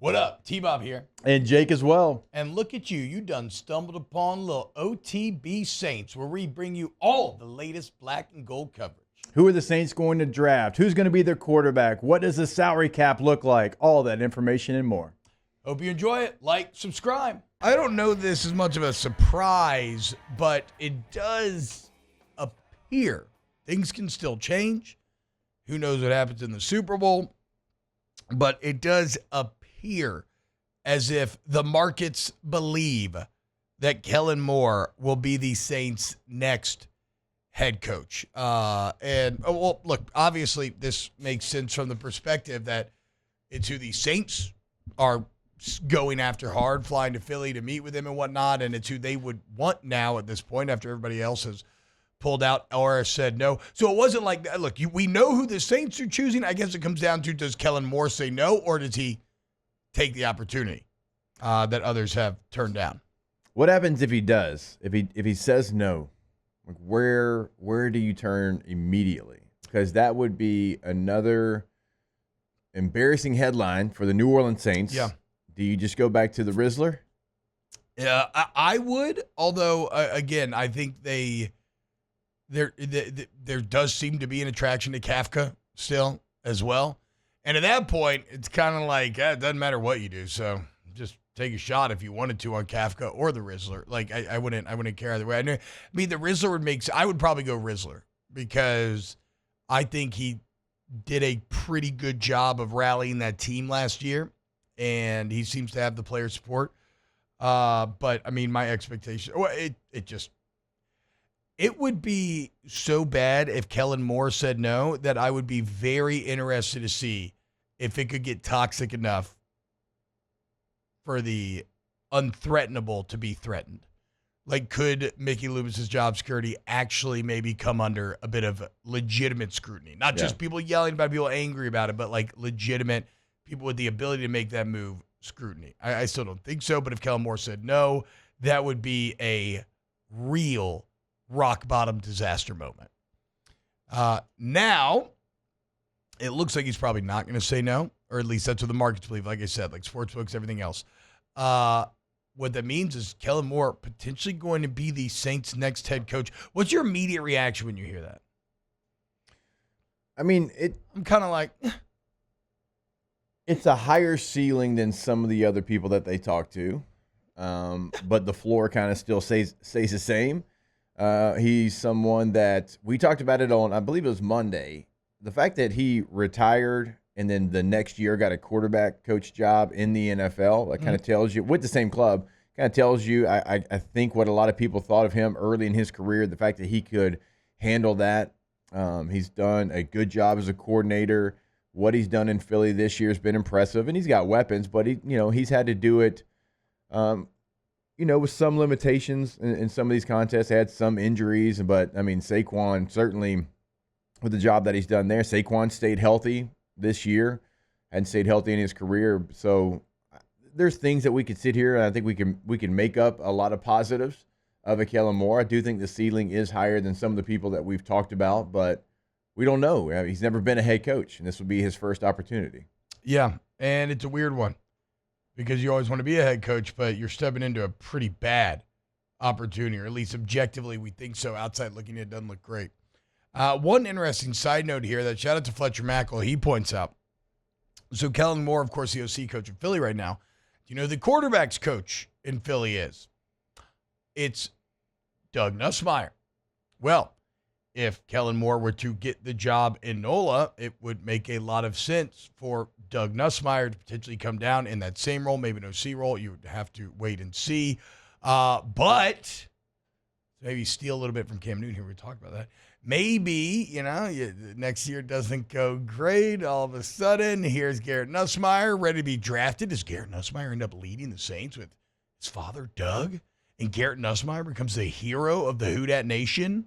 What up? T-Bob here. And Jake as well. And look at you. You done stumbled upon little OTB Saints, where we bring you all the latest black and gold coverage. Who are the Saints going to draft? Who's going to be their quarterback? What does the salary cap look like? All that information and more. Hope you enjoy it. Like, subscribe. I don't know this is much of a surprise, but it does appear things can still change. Who knows what happens in the Super Bowl? But it does appear as if the markets believe that Kellen Moore will be the Saints' next head coach. Look, obviously this makes sense from the perspective that it's who the Saints are going after hard, flying to Philly to meet with him and whatnot, and it's who they would want now at this point after everybody else has pulled out or said no. So it wasn't like that. Look, we know who the Saints are choosing. I guess it comes down to, does Kellen Moore say no, or does he take the opportunity that others have turned down? What happens if he does? If he says no, like where do you turn immediately? Because that would be another embarrassing headline for the New Orleans Saints. Yeah. Do you just go back to the Rizzler? Yeah, I would. Although, again, I think there does seem to be an attraction to Kafka still as well. And at that point, it's kind of like, it doesn't matter what you do. So just take a shot if you wanted to on Kafka or the Rizzler. Like, I wouldn't care either way. I mean, the Rizzler would make – I would probably go Rizzler because I think he did a pretty good job of rallying that team last year, and he seems to have the player support. But, I mean, my expectation – it would be so bad if Kellen Moore said no that I would be very interested to see if it could get toxic enough for the unthreatenable to be threatened. Like, could Mickey Loomis's job security actually maybe come under a bit of legitimate scrutiny? Not just people yelling about it, people angry about it, but like legitimate people with the ability to make that move scrutiny. I still don't think so, but if Kellen Moore said no, that would be a real rock bottom disaster moment. Now, it looks like he's probably not going to say no, or at least that's what the markets believe. Like I said, like sportsbooks, everything else. What that means is Kellen Moore potentially going to be the Saints' next head coach. What's your immediate reaction when you hear that? I mean, I'm kind of like, it's a higher ceiling than some of the other people that they talk to, but the floor kind of still stays the same. He's someone that we talked about it on, I believe it was Monday. The fact that he retired and then the next year got a quarterback coach job in the NFL, that kind of tells you, with the same club, kind of tells you, I think, what a lot of people thought of him early in his career, the fact that he could handle that. He's done a good job as a coordinator. What he's done in Philly this year has been impressive, and he's got weapons, but he's had to do it with some limitations in some of these contests, had some injuries, but I mean, Saquon certainly, with the job that he's done there, Saquon stayed healthy this year and stayed healthy in his career. So there's things that we could sit here and I think we can make up a lot of positives of a Kellen Moore. I do think the ceiling is higher than some of the people that we've talked about, but we don't know. He's never been a head coach, and this would be his first opportunity. Yeah, and it's a weird one, because you always want to be a head coach, but you're stepping into a pretty bad opportunity, or at least objectively we think so. Outside looking in, it doesn't look great. One interesting side note here, that shout out to Fletcher Mackel, he points out. So Kellen Moore, of course, the OC coach in Philly right now. Do you know who the quarterback's coach in Philly is? It's Doug Nussmeier. Well, if Kellen Moore were to get the job in NOLA, it would make a lot of sense for Doug Nussmeier to potentially come down in that same role, maybe an OC role. You would have to wait and see. But maybe steal a little bit from Cam Newton here. We talked about that. Maybe, next year doesn't go great. All of a sudden, here's Garrett Nussmeier ready to be drafted. Does Garrett Nussmeier end up leading the Saints with his father, Doug? And Garrett Nussmeier becomes the hero of the Who Dat Nation?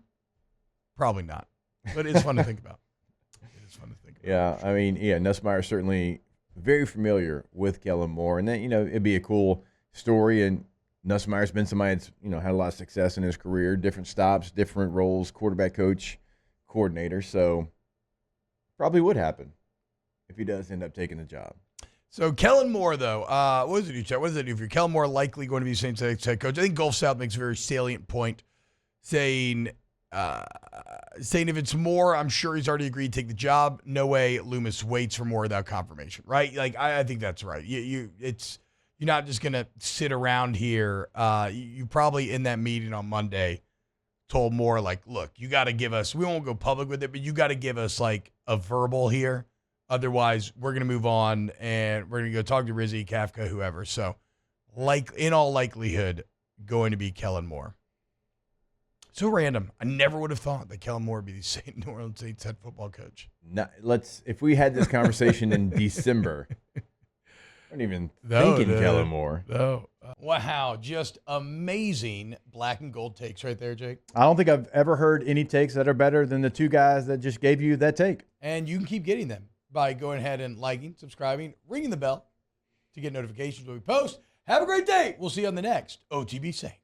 Probably not. But it's fun to think about. Yeah, I mean, Nussmeier certainly very familiar with Kellen Moore. And then, it'd be a cool story. And Nussmeier's been somebody that's, had a lot of success in his career, different stops, different roles, quarterback coach, coordinator. So probably would happen if he does end up taking the job. So Kellen Moore, though, what does it do, Chet? What does it do for you? Kellen Moore likely going to be Saints head coach. I think Gulf South makes a very salient point, saying if it's Moore, I'm sure he's already agreed to take the job. No way Loomis waits for Moore without confirmation, right? Like I think that's right. You're not just gonna sit around here. You probably in that meeting on Monday told Moore, like, look, you got to give us. We won't go public with it, but you got to give us like a verbal here. Otherwise, we're going to move on, and we're going to go talk to Rizzy, Kafka, whoever. So, in all likelihood, going to be Kellen Moore. So random. I never would have thought that Kellen Moore would be the New Orleans Saints head football coach. No, if we had this conversation in December, I wasn't even thinking Kellen Moore. No. Wow, just amazing black and gold takes right there, Jake. I don't think I've ever heard any takes that are better than the two guys that just gave you that take. And you can keep getting them by going ahead and liking, subscribing, ringing the bell to get notifications when we post. Have a great day. We'll see you on the next OTB Saints.